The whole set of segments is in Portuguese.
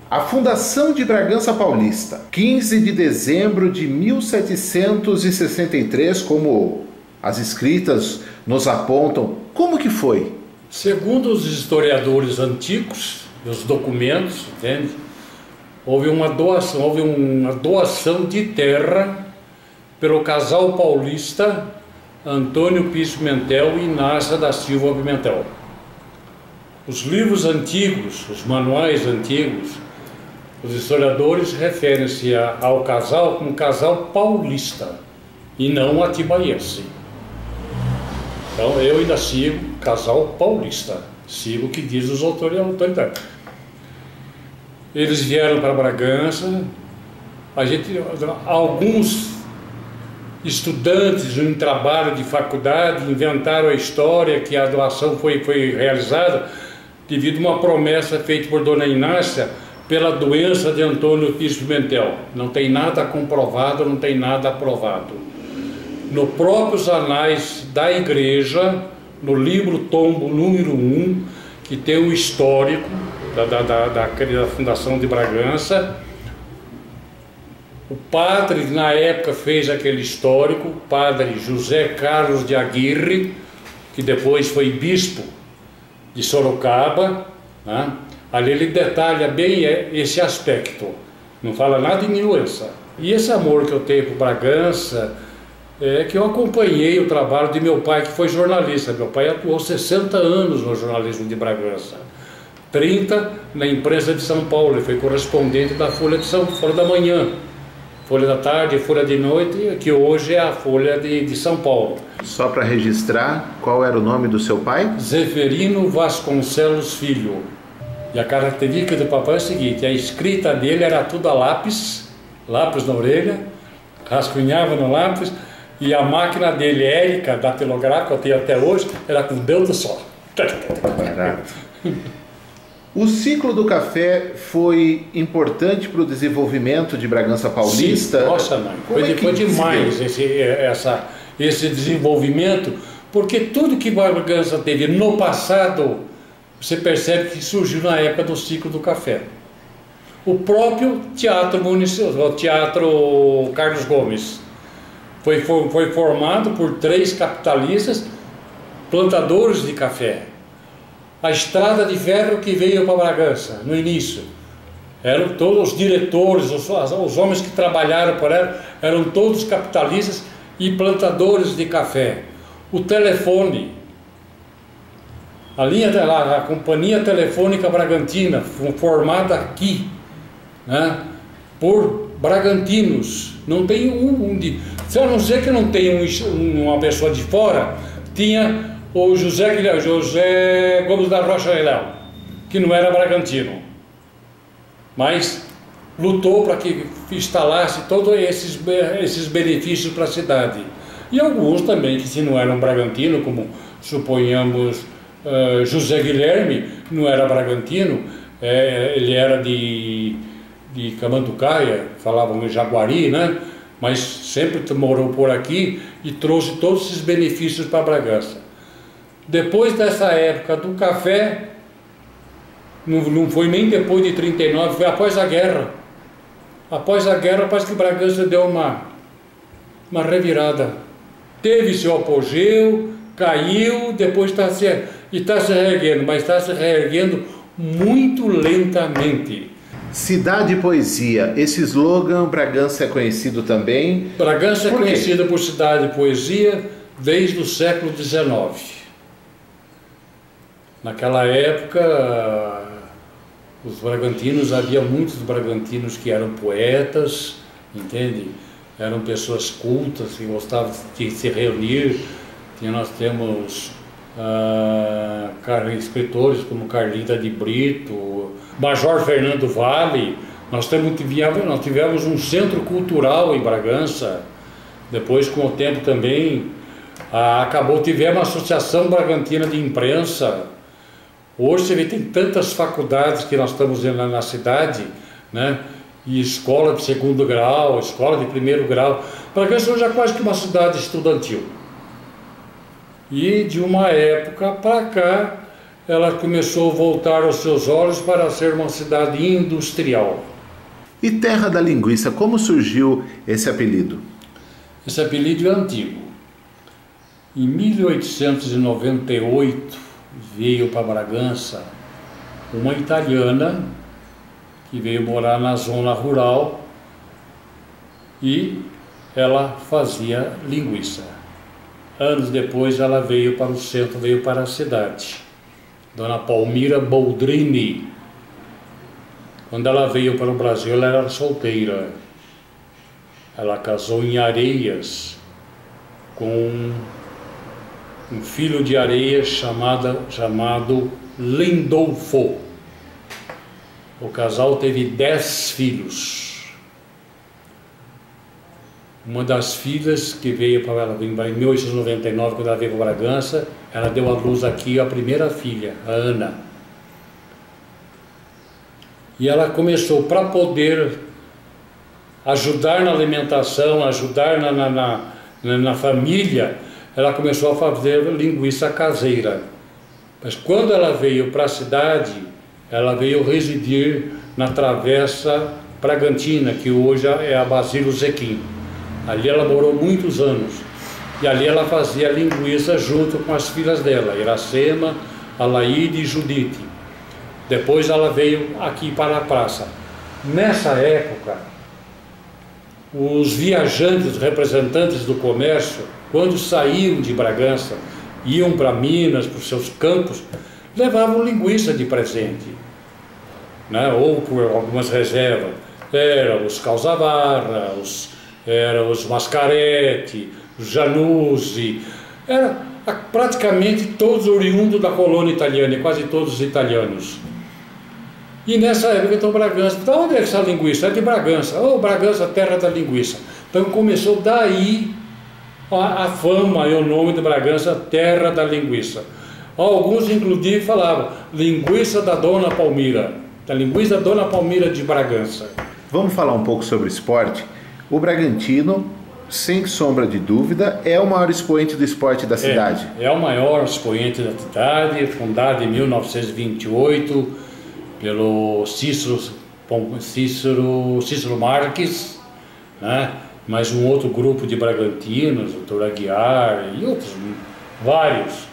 A fundação de Bragança Paulista, 15 de dezembro de 1763, como as escritas nos apontam, como que foi? Segundo os historiadores antigos, os documentos, entende? Houve uma doação de terra pelo casal paulista Antônio Pires Pimentel e Inácia da Silva Pimentel. Os livros antigos, os manuais antigos, os historiadores referem-se ao casal como casal paulista e não atibaiense. Então eu ainda sigo casal paulista, sigo o que diz os autoridades. Eles vieram para Bragança, alguns estudantes em trabalho de faculdade inventaram a história que a doação foi realizada devido a uma promessa feita por Dona Inácia pela doença de Antônio Pires Pimentel. Não tem nada comprovado, não tem nada aprovado. Nos próprios anais da igreja, no livro tombo número 1, que tem o histórico da fundação de Bragança, o padre na época fez aquele histórico, o padre José Carlos de Aguirre, que depois foi bispo de Sorocaba, né? Ali ele detalha bem esse aspecto, não fala nada de doença. E esse amor que eu tenho por Bragança é que eu acompanhei o trabalho de meu pai, que foi jornalista. Meu pai atuou 60 anos no jornalismo de Bragança, 30 na imprensa de São Paulo. Ele foi correspondente da Folha da Manhã, Folha da Tarde, Folha de Noite, que hoje é a Folha de São Paulo. Só para registrar, qual era o nome do seu pai? Zeferino Vasconcelos Filho. E a característica do papai é a seguinte: a escrita dele era tudo a lápis na orelha, rascunhava no lápis, e a máquina dele, Érica, datilográfica, que eu tenho até hoje, era com dedo só. Barato. O ciclo do café foi importante para o desenvolvimento de Bragança Paulista? Sim, nossa mãe, foi demais esse desenvolvimento, porque tudo que Bragança teve no passado, você percebe que surgiu na época do ciclo do café. O próprio Teatro Municipal, o Teatro Carlos Gomes, foi formado por 3 capitalistas plantadores de café. A estrada de ferro que veio para Bragança, no início, eram todos os diretores, os homens que trabalharam por ela, eram todos capitalistas e plantadores de café. O telefone, a Companhia Telefônica Bragantina, formada aqui, né, por bragantinos. Não tem se a não ser que não tenha uma pessoa de fora, tinha o José Gomes da Rocha Leão, que não era bragantino, mas lutou para que instalasse todos esses benefícios para a cidade. E alguns também que, se não eram bragantino, como suponhamos José Guilherme, não era bragantino, ele era de Camanducaia, falavam em Jaguari, né? Mas sempre morou por aqui e trouxe todos esses benefícios para Bragança. Depois dessa época do café, não foi nem depois de 39, foi após a guerra. Após a guerra, parece que Bragança deu uma revirada. Teve seu apogeu, caiu, depois está se reerguendo, mas está se reerguendo muito lentamente. Cidade e Poesia, esse slogan Bragança é conhecido também? Bragança é conhecida por Cidade e Poesia desde o século XIX. Naquela época, os bragantinos, havia muitos bragantinos que eram poetas, entende? Eram pessoas cultas, que gostavam de se reunir. Nós temos escritores como Carlita de Brito, Major Fernando Vale. Nós tivemos um centro cultural em Bragança. Depois, com o tempo também, tivemos uma associação bragantina de imprensa. Hoje você vê, tem tantas faculdades que nós estamos na cidade, né? E escola de 2º grau, escola de 1º grau. Bragança hoje é quase que uma cidade estudantil. E de uma época para cá, ela começou a voltar os seus olhos para ser uma cidade industrial. E Terra da Linguiça, como surgiu esse apelido? Esse apelido é antigo. Em 1898 veio para Bragança uma italiana que veio morar na zona rural e ela fazia linguiça. Anos depois ela veio para o centro, veio para a cidade. Dona Palmira Boldrini. Quando ela veio para o Brasil, ela era solteira. Ela casou em Areias com um filho de Areias chamado Lindolfo. O casal teve 10 filhos. Uma das filhas que veio para ela, em 1899, quando ela veio para Bragança, ela deu à luz aqui a primeira filha, a Ana. E ela começou, para poder ajudar na alimentação, ajudar na família, ela começou a fazer linguiça caseira. Mas quando ela veio para a cidade, ela veio residir na Travessa Bragantina, que hoje é a Basílio Zequim. Ali ela morou muitos anos. E ali ela fazia linguiça junto com as filhas dela, Iracema, Alaide e Judite. Depois ela veio aqui para a praça. Nessa época, os viajantes, representantes do comércio, quando saíam de Bragança, iam para Minas, para os seus campos, levavam linguiça de presente, né? Ou por algumas reservas. Eram os Calzavarra, eram os Mascaretti, os Januzzi, era praticamente todos oriundos da colônia italiana, quase todos italianos. E nessa época, então, Bragança, de onde é essa linguiça? É de Bragança. Oh, Bragança, terra da linguiça. Então começou daí a fama e o nome de Bragança, terra da linguiça. Alguns, inclusive, falavam linguiça da Dona Palmira, da linguiça da Dona Palmira de Bragança. Vamos falar um pouco sobre esporte? O Bragantino, sem sombra de dúvida, é o maior expoente do esporte da cidade. É o maior expoente da cidade, fundado em 1928 pelo Cícero Marques, né? Mais um outro grupo de bragantinos, o Dr. Aguiar e outros, vários.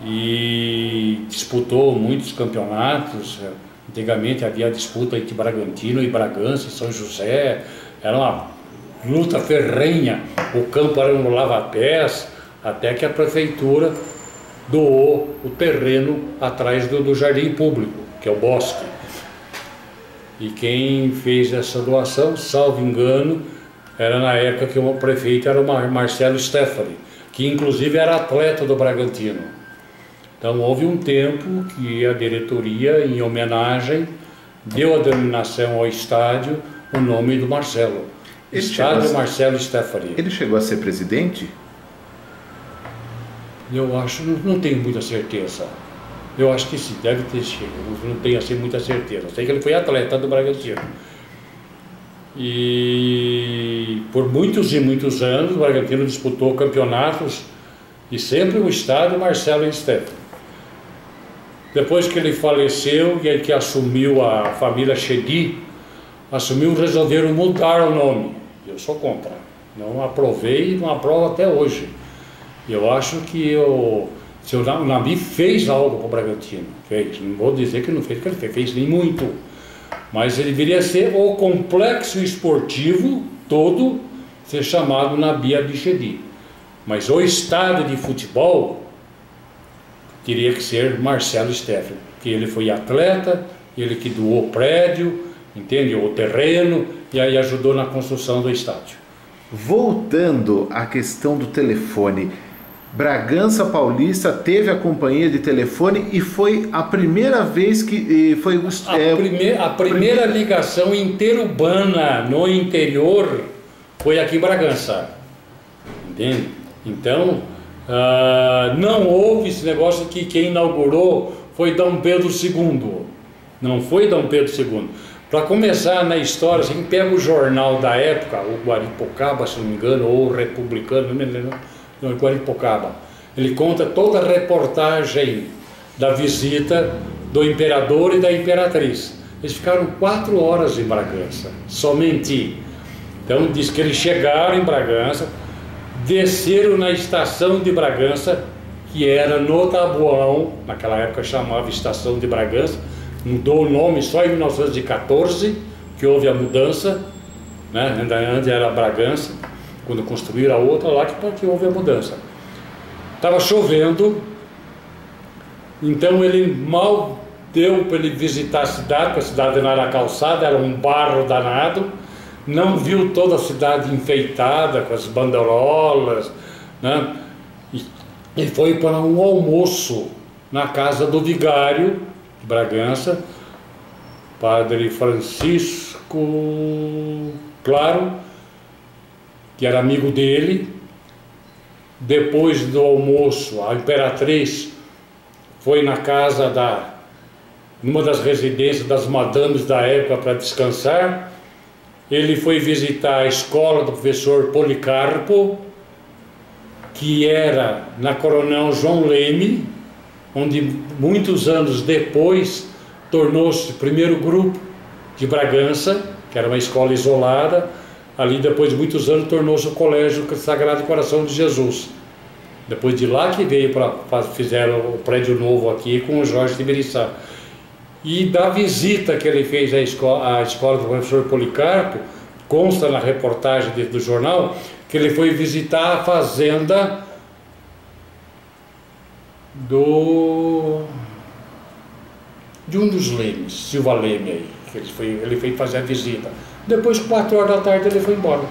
E disputou muitos campeonatos. Antigamente havia disputa entre Bragantino e Bragança, e São José. Era uma luta ferrenha, o campo era no lava-pés, até que a prefeitura doou o terreno atrás do jardim público, que é o bosque. E quem fez essa doação, salvo engano, era na época que o prefeito era o Marcelo Steffani, que inclusive era atleta do Bragantino. Então houve um tempo que a diretoria, em homenagem, deu a denominação ao estádio o nome do Marcelo. Estádio Marcelo Steffani. Ele chegou a ser presidente? Eu acho, não tenho muita certeza. Eu acho que sim, deve ter chegado, não tenho assim muita certeza. Sei que ele foi atleta do Bragantino. E por muitos e muitos anos o Bragantino disputou campeonatos e sempre o estádio Marcelo Steffani. Depois que ele faleceu e que assumiu a família Chedi, resolveram mudar o nome. Eu sou contra. Não aprovei e não aprovo até hoje. Eu acho que o seu Nabi fez algo para o Bragantino. Fez. Não vou dizer que não fez, porque ele fez nem muito. Mas ele deveria ser o complexo esportivo todo ser chamado Nabi Abichedi. Mas o estádio de futebol teria que ser Marcelo Steffani, que ele foi atleta, ele que doou o prédio, entende? O terreno, e aí ajudou na construção do estádio. Voltando à questão do telefone, Bragança Paulista teve a companhia de telefone e foi a primeira vez que foi a primeira ligação interurbana no interior foi aqui em Bragança, entende? Então não houve esse negócio que quem inaugurou foi Dom Pedro II, não foi Dom Pedro II. Para começar na história, assim, pega o jornal da época, o Guaripocaba, se não me engano, ou o Republicano, não, Guaripocaba. Ele conta toda a reportagem da visita do imperador e da imperatriz. Eles ficaram 4 horas em Bragança, somente. Então diz que eles chegaram em Bragança, desceram na estação de Bragança, que era no Taboão, naquela época chamava Estação de Bragança, mudou o nome só em 1914, que houve a mudança, né? Antes era Bragança, quando construíram a outra lá que houve a mudança. Estava chovendo, então ele mal deu para ele visitar a cidade, porque a cidade não era calçada, era um barro danado, não viu toda a cidade enfeitada com as banderolas, né? E foi para um almoço na casa do vigário de Bragança, Padre Francisco Claro, que era amigo dele. Depois do almoço, a imperatriz foi na casa numa das residências das madames da época para descansar. Ele foi visitar a escola do professor Policarpo, que era na Coronel João Leme, onde muitos anos depois tornou-se o primeiro grupo de Bragança, que era uma escola isolada. Ali, depois de muitos anos, tornou-se o Colégio Sagrado Coração de Jesus. Depois de lá que veio fizeram o prédio novo aqui com o Jorge Tibiriçá. E da visita que ele fez à escola do professor Policarpo, consta na reportagem do jornal, que ele foi visitar a fazenda de um dos Lemes, Silva Leme aí, que ele foi fazer a visita. Depois, 4 horas da tarde, ele foi embora.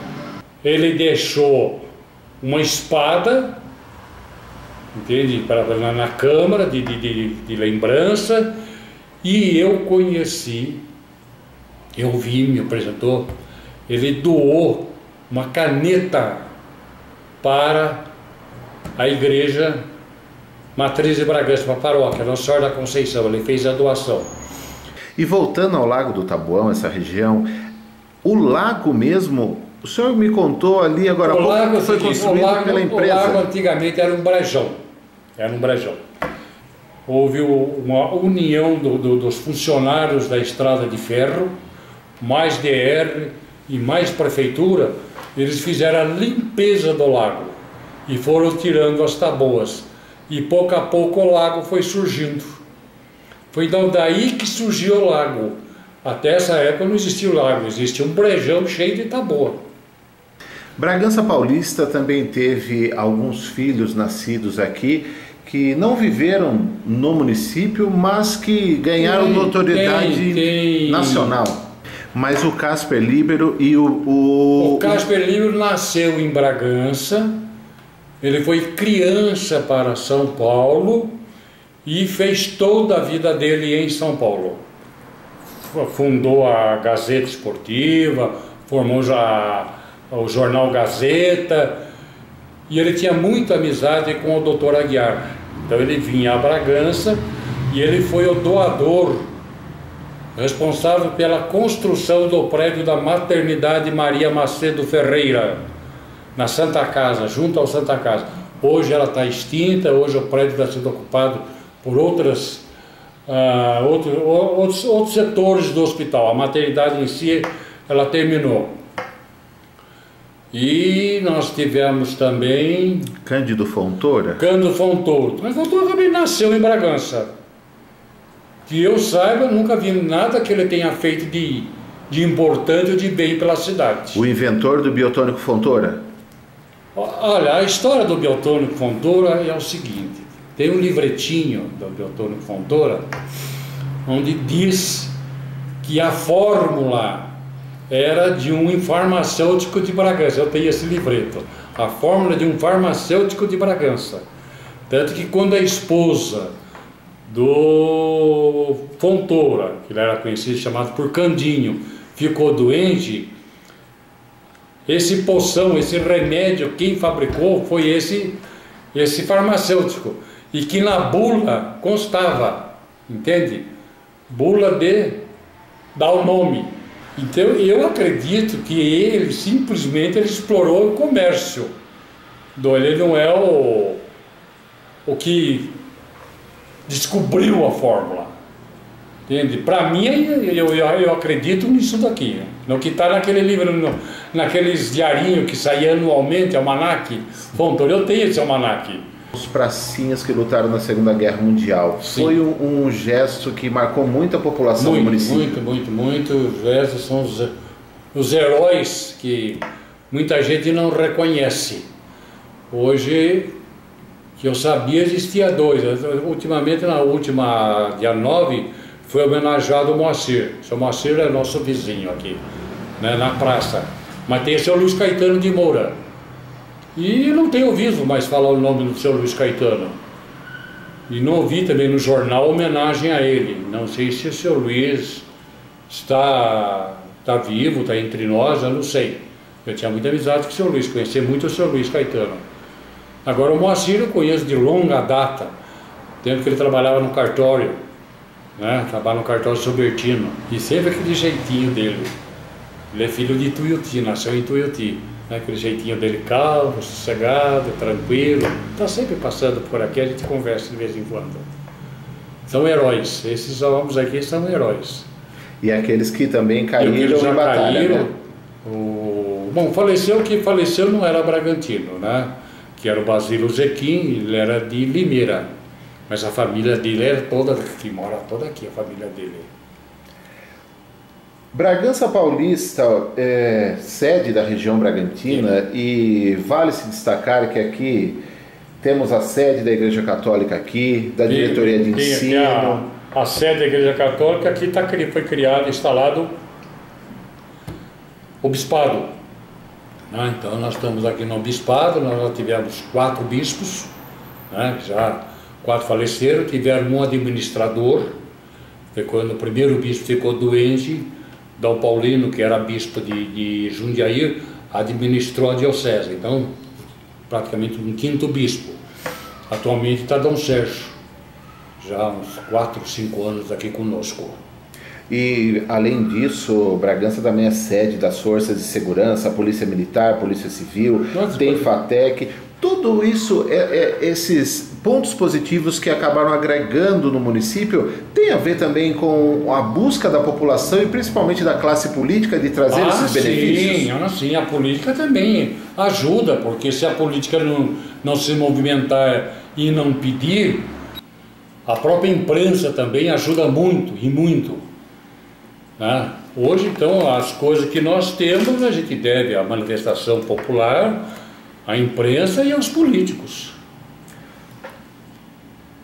Ele deixou uma espada, entende, na câmara de lembrança, e eu vi, me apresentou, ele doou uma caneta para a igreja Matriz de Bragança, para a paróquia Nossa Senhora da Conceição. Ele fez a doação. E voltando ao Lago do Taboão, essa região, o lago mesmo, o senhor me contou ali agora há pouco que foi construído pela empresa. O lago antigamente era um brejão. Houve uma união dos funcionários da Estrada de Ferro, mais DR e mais prefeitura. Eles fizeram a limpeza do lago e foram tirando as taboas. E pouco a pouco o lago foi surgindo. Foi daí que surgiu o lago. Até essa época não existia o lago, existia um brejão cheio de taboa. Bragança Paulista também teve alguns filhos nascidos aqui que não viveram no município, mas que ganharam notoriedade nacional. Mas o Casper Líbero e o Casper Líbero nasceu em Bragança, ele foi criança para São Paulo e fez toda a vida dele em São Paulo. Fundou a Gazeta Esportiva, formou já o jornal Gazeta, e ele tinha muita amizade com o Dr. Aguiar. Então ele vinha a Bragança e ele foi o doador responsável pela construção do prédio da Maternidade Maria Macedo Ferreira, na Santa Casa, junto ao Santa Casa. Hoje ela está extinta, hoje o prédio está sendo ocupado por outros setores do hospital. A maternidade em si, ela terminou. E nós tivemos também Cândido Fontoura. Mas Fontoura também nasceu em Bragança. Que eu saiba, nunca vi nada que ele tenha feito de importante ou de bem pela cidade. O inventor do biotônico Fontoura? Olha, a história do biotônico Fontoura é o seguinte: tem um livretinho do biotônico Fontoura onde diz que a fórmula era de um farmacêutico de Bragança. Eu tenho esse livreto, a fórmula de um farmacêutico de Bragança. Tanto que quando a esposa do Fontoura, que ele era conhecido, chamado por Candinho, ficou doente, esse poção, esse remédio, quem fabricou foi esse farmacêutico. E que na bula constava, entende? Bula de dar o nome. Então eu acredito que ele simplesmente explorou o comércio. Ele não é o que descobriu a fórmula. Entende? Para mim, eu acredito nisso daqui. No que está naquele livro, naqueles diarinhos que saía anualmente, almanaque. Fontoura, eu tenho esse almanaque. Os pracinhas que lutaram na Segunda Guerra Mundial. Sim. Foi um gesto que marcou muito a população do município. Muito. Os gestos são os heróis que muita gente não reconhece. Hoje, que eu sabia, existia dois. Ultimamente, na última, dia 9, foi homenageado o Moacir. O seu Moacir é nosso vizinho aqui, né, na praça. Mas tem o seu Luiz Caetano de Moura. E não tenho ouvido mais falar o nome do seu Luiz Caetano. E não ouvi também no jornal homenagem a ele. Não sei se o seu Luiz está vivo, está entre nós, eu não sei. Eu tinha muita amizade com o seu Luiz, conheci muito o seu Luiz Caetano. Agora o Moacir eu conheço de longa data, tempo que ele trabalhava no cartório, né? Trabalhava no cartório Sobertino, e sempre aquele jeitinho dele. Ele é filho de Tuiuti, nasceu em Tuiuti. Aquele jeitinho dele calmo, sossegado, tranquilo. Está sempre passando por aqui, a gente conversa de vez em quando. São heróis, esses homens aqui são heróis. E aqueles que também caíram em batalha, né? Bom, que faleceu não era Bragantino, né? Que era o Basílio Zequim, ele era de Limeira. Mas a família dele era toda, que mora toda aqui, a família dele. Bragança Paulista é sede da região Bragantina. Sim. E vale se destacar que aqui temos a sede da Igreja Católica aqui, da diretoria de ensino. A sede da Igreja Católica aqui foi criado, instalado o bispado. Né? Então nós estamos aqui no bispado, nós já tivemos 4 bispos, né? Já 4 faleceram, tiveram um administrador, foi quando o primeiro bispo ficou doente. Dom Paulino, que era bispo de Jundiaí, administrou a diocese. Então, praticamente um 5º bispo. Atualmente está Dom Sérgio, já há uns 4, 5 anos aqui conosco. E, além disso, Bragança também é sede das forças de segurança, a Polícia Militar, Polícia Civil, tem FATEC. Tudo isso, esses pontos positivos que acabaram agregando no município, tem a ver também com a busca da população e principalmente da classe política de trazer esses benefícios? Sim, a política também ajuda, porque se a política não se movimentar e não pedir, a própria imprensa também ajuda muito, e muito. Né? Hoje, então, as coisas que nós temos, a gente deve à manifestação popular, à imprensa e aos políticos.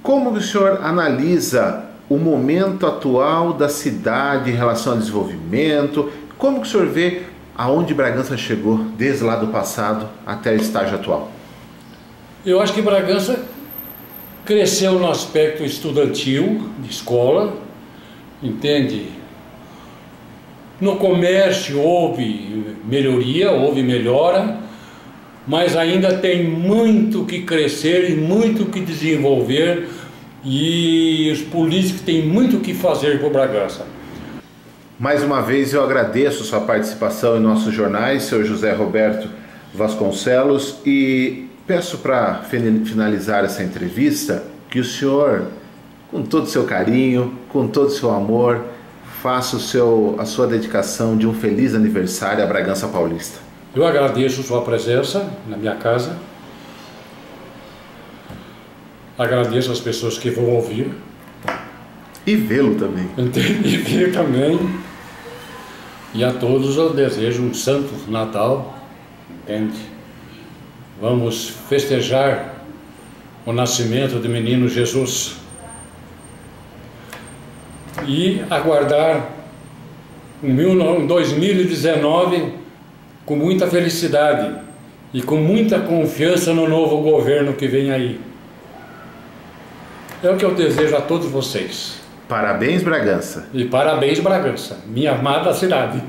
Como o senhor analisa o momento atual da cidade em relação ao desenvolvimento? Como que o senhor vê aonde Bragança chegou desde lá do passado até o estágio atual? Eu acho que Bragança cresceu no aspecto estudantil, de escola, entende? No comércio houve melhoria, houve melhora, mas ainda tem muito que crescer e muito que desenvolver, e os políticos têm muito que fazer por Bragança. Mais uma vez eu agradeço sua participação em nossos jornais, seu José Roberto Vasconcelos, e peço para finalizar essa entrevista que o senhor, com todo o seu carinho, com todo o seu amor, faça a sua dedicação de um feliz aniversário à Bragança Paulista. Eu agradeço sua presença na minha casa, agradeço as pessoas que vão ouvir. E vê-lo também. E ver também. E a todos eu desejo um santo Natal, entende? Vamos festejar o nascimento do menino Jesus e aguardar um 2019 com muita felicidade e com muita confiança no novo governo que vem aí. É o que eu desejo a todos vocês. Parabéns, Bragança. E parabéns, Bragança, minha amada cidade.